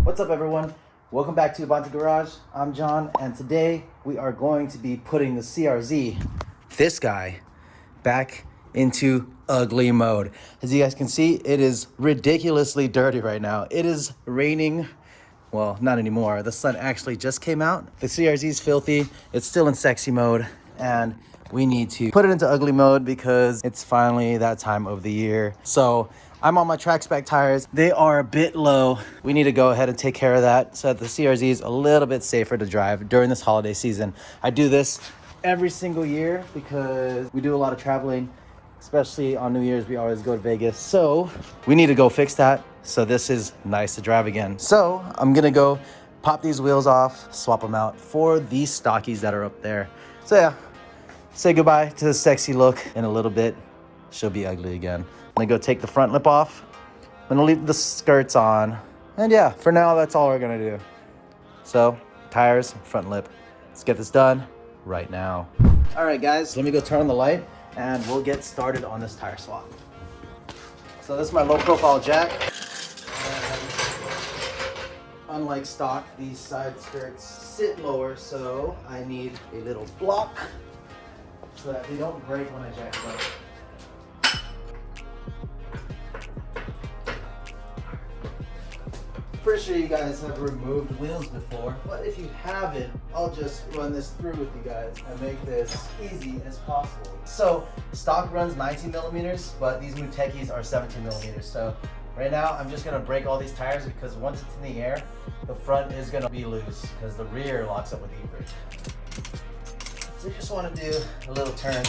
What's up, everyone? Welcome back to Ubuntu Garage. I'm John, and today we are going to be putting the CRZ, this guy, back into ugly mode. As you guys can see, it is ridiculously dirty right now. It is raining. Well, not anymore. The sun actually just came out. The CRZ is filthy. It's still in sexy mode, and we need to put it into ugly mode because it's finally that time of the year. So I'm on my track spec tires. They are a bit low. We need to go ahead and take care of that so that the CRZ is a little bit safer to drive during this holiday season. I do this every single year because we do a lot of traveling, especially on New Year's. We always go to Vegas. So we need to go fix that so this is nice to drive again. So I'm gonna go pop these wheels off, swap them out for these stockies that are up there. So yeah, say goodbye to the sexy look. In a little bit, she'll be ugly again. I'm gonna go take the front lip off. I'm gonna leave the skirts on. And yeah, for now, that's all we're gonna do. So, tires, front lip. Let's get this done right now. All right, guys, let me go turn on the light and we'll get started on this tire swap. So this is my low profile jack. And unlike stock, these side skirts sit lower, so I need a little block so that they don't break when I jack it up. Pretty sure you guys have removed wheels before, but if you haven't, I'll just run this through with you guys and make this easy as possible. So stock runs 19 millimeters, but these new techies are 17 millimeters. So right now I'm just gonna break all these tires because once it's in the air, the front is gonna be loose because the rear locks up with the e-brake. So you just wanna do a little turn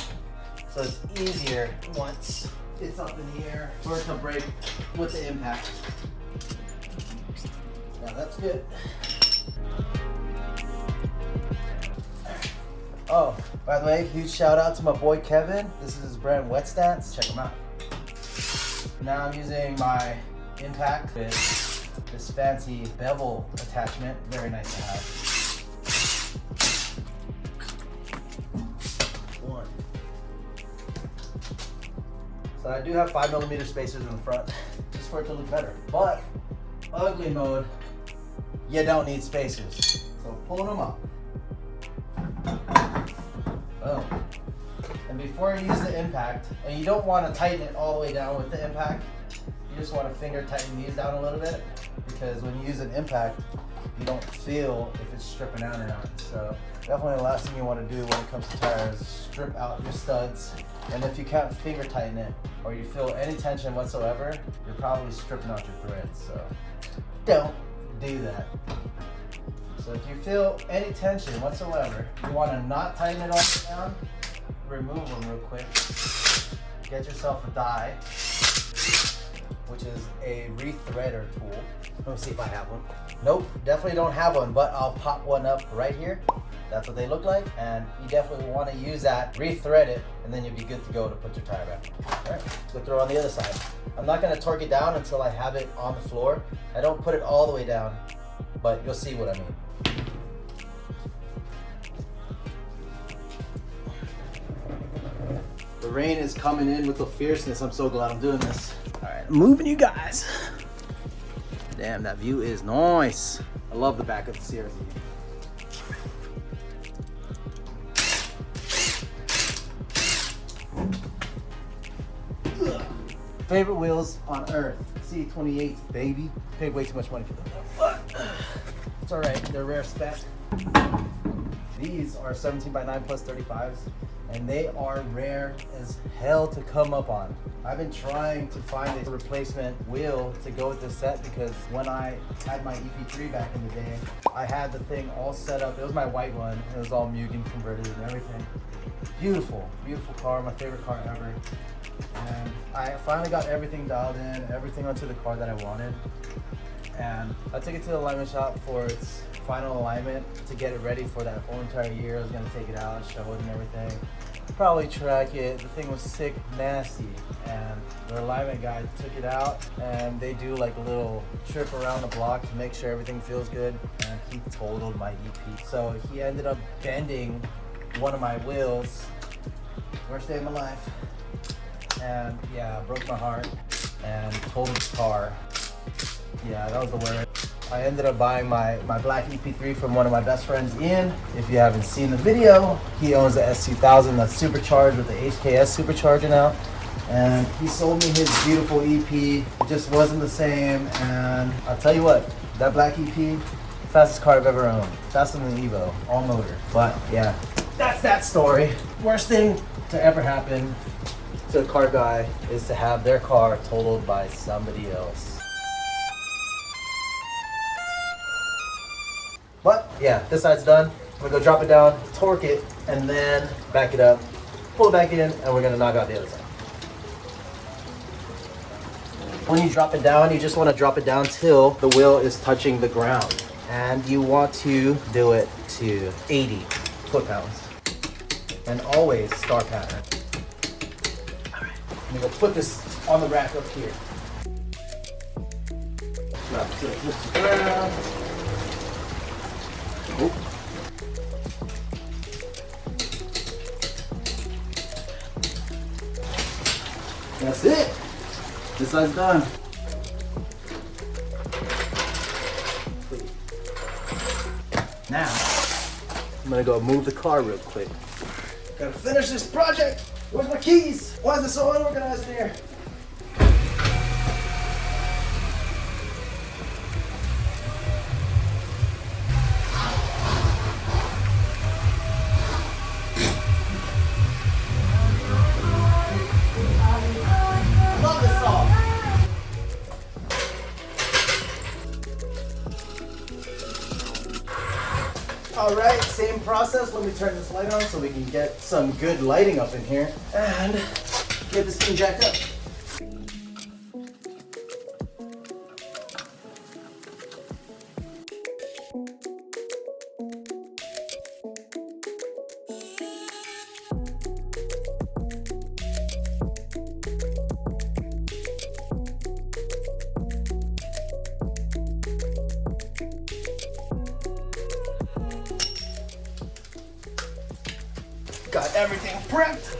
so it's easier once it's up in the air for it to break with the impact. Now that's good. Oh, by the way, huge shout out to my boy Kevin. This is his brand Wet Stance. Check him out. Now I'm using my impact with this fancy bevel attachment. Very nice to have. One. So I do have 5 millimeter spacers in the front, just for it to look better. But ugly mode, you don't need spacers. So pull them up. Boom. And before you use the impact, and you don't want to tighten it all the way down with the impact, you just want to finger tighten these down a little bit, because when you use an impact, you don't feel if it's stripping out or not. So definitely the last thing you want to do when it comes to tires is strip out your studs. And if you can't finger tighten it, or you feel any tension whatsoever, you're probably stripping out your threads. So don't do that. So if you feel any tension whatsoever, you want to not tighten it all down, remove them real quick. Get yourself a die, which is a rethreader tool. Let me see if I have one. Nope, definitely don't have one, but I'll pop one up right here. That's what they look like, and you definitely want to use that, rethread it, and then you'll be good to go to put your tire back. All right, let's go throw it on the other side. I'm not going to torque it down until I have it on the floor. I don't put it all the way down, but you'll see what I mean. The rain is coming in with the fierceness. I'm so glad I'm doing this. All right, I'm moving you guys. Damn, that view is nice. I love the back of the CRZ. Favorite wheels on earth, C28, baby. Paid way too much money for them, but it's all right, they're rare spec. These are 17x9 plus 35s, and they are rare as hell to come up on. I've been trying to find a replacement wheel to go with this set because when I had my EP3 back in the day, I had the thing all set up. It was my white one. It was all Mugen converted and everything. Beautiful, beautiful car, my favorite car ever. And I finally got everything dialed in, everything onto the car that I wanted. And I took it to the alignment shop for its final alignment to get it ready for that whole entire year. I was gonna take it out, show it and everything. Probably track it. The thing was sick, nasty. And the alignment guy took it out and they do like a little trip around the block to make sure everything feels good. And he totaled my EP. So he ended up bending one of my wheels. Worst day of my life. And yeah, broke my heart and totaled the car. Yeah, that was the word. I ended up buying my black EP3 from one of my best friends, Ian. If you haven't seen the video, he owns the S2000 that's supercharged with the HKS supercharger now. And he sold me his beautiful EP. It just wasn't the same. And I'll tell you what, that black EP, fastest car I've ever owned. Faster than the Evo, all motor. But yeah, that's that story. Worst thing to ever happen to a car guy is to have their car totaled by somebody else. But yeah, this side's done. I'm gonna go drop it down, torque it, and then back it up, pull it back in, and we're gonna knock out the other side. When you drop it down, you just want to drop it down till the wheel is touching the ground. And you want to do it to 80 foot-pounds. And always star pattern. All right, I'm gonna go put this on the rack up here. Drop it till it hits the ground. Oh. That's it. This side's done. Now, I'm gonna go move the car real quick. Gotta finish this project. Where's my keys? Why is it so unorganized here? All right, same process. Let me turn this light on so we can get some good lighting up in here and get this thing jacked up. Got everything prepped.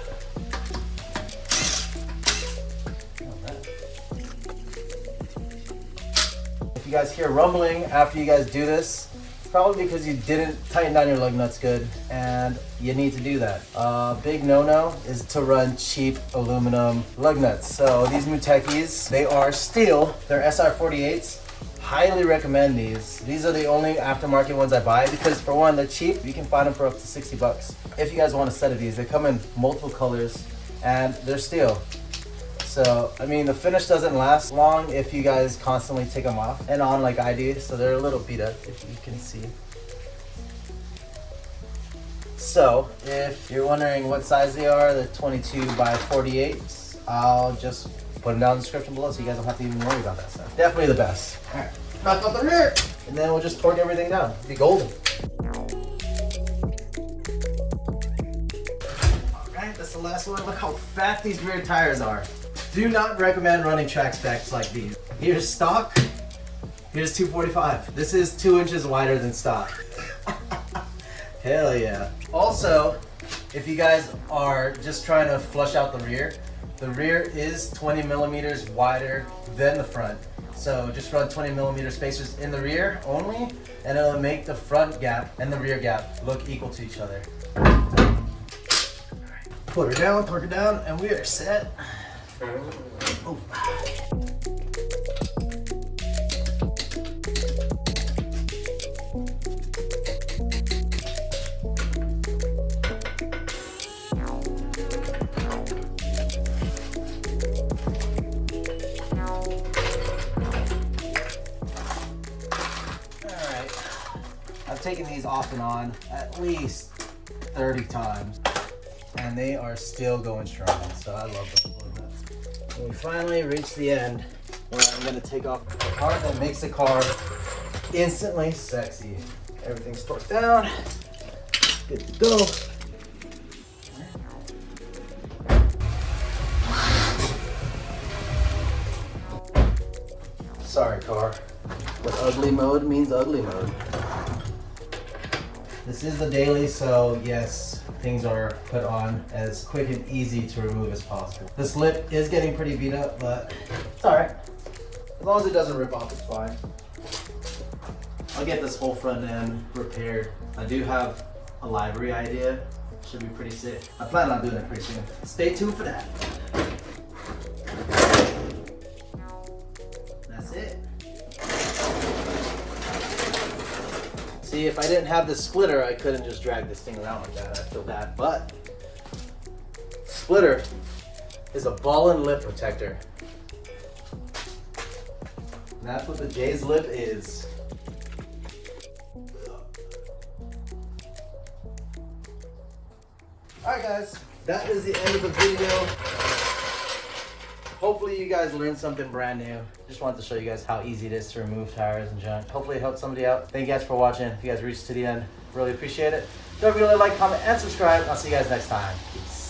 If you guys hear rumbling after you guys do this, it's probably because you didn't tighten down your lug nuts good, and you need to do that. Big no-no is to run cheap aluminum lug nuts. So these Mutekis, they are steel. They're SR48s. Highly recommend these. These are the only aftermarket ones I buy because, for one, they're cheap. You can find them for up to 60 bucks. If you guys want a set of these, they come in multiple colors and they're steel. So, I mean, the finish doesn't last long if you guys constantly take them off and on like I do. So they're a little beat up, if you can see. So, if you're wondering what size they are, they're 22 by 48. I'll just put them down in the description below so you guys don't have to even worry about that stuff. Definitely the best. All right, knock out the rear, and then we'll just torque everything down. It'll be golden. All right, that's the last one. Look how fat these rear tires are. Do not recommend running track specs like these. Here's stock, here's 245. This is 2 inches wider than stock. Hell yeah. Also, if you guys are just trying to flush out the rear is 20 millimeters wider than the front. So just run 20 millimeter spacers in the rear only, and it'll make the front gap and the rear gap look equal to each other. All right. Put her down, torque her down, and we are set. Oh. I've taken these off and on at least 30 times, and they are still going strong, so I love them. So we finally reached the end where I'm going to take off the part that makes the car instantly sexy. Everything's torqued down, good to go. Sorry, car, but ugly mode means ugly mode. This is the daily, so yes, things are put on as quick and easy to remove as possible. This lip is getting pretty beat up, but it's all right. As long as it doesn't rip off, it's fine. I'll get this whole front end repaired. I do have a livery idea. Should be pretty sick. I plan on doing it pretty soon. Stay tuned for that. That's it. See, if I didn't have this splitter, I couldn't just drag this thing around like that. I feel bad, but splitter is a ball and lip protector. And that's what the J's lip is. Alright guys, that is the end of the video. Hopefully you guys learned something brand new. Just wanted to show you guys how easy it is to remove tires and junk. Hopefully it helped somebody out. Thank you guys for watching. If you guys reached to the end, really appreciate it. Don't forget to like, comment, and subscribe. I'll see you guys next time. Peace.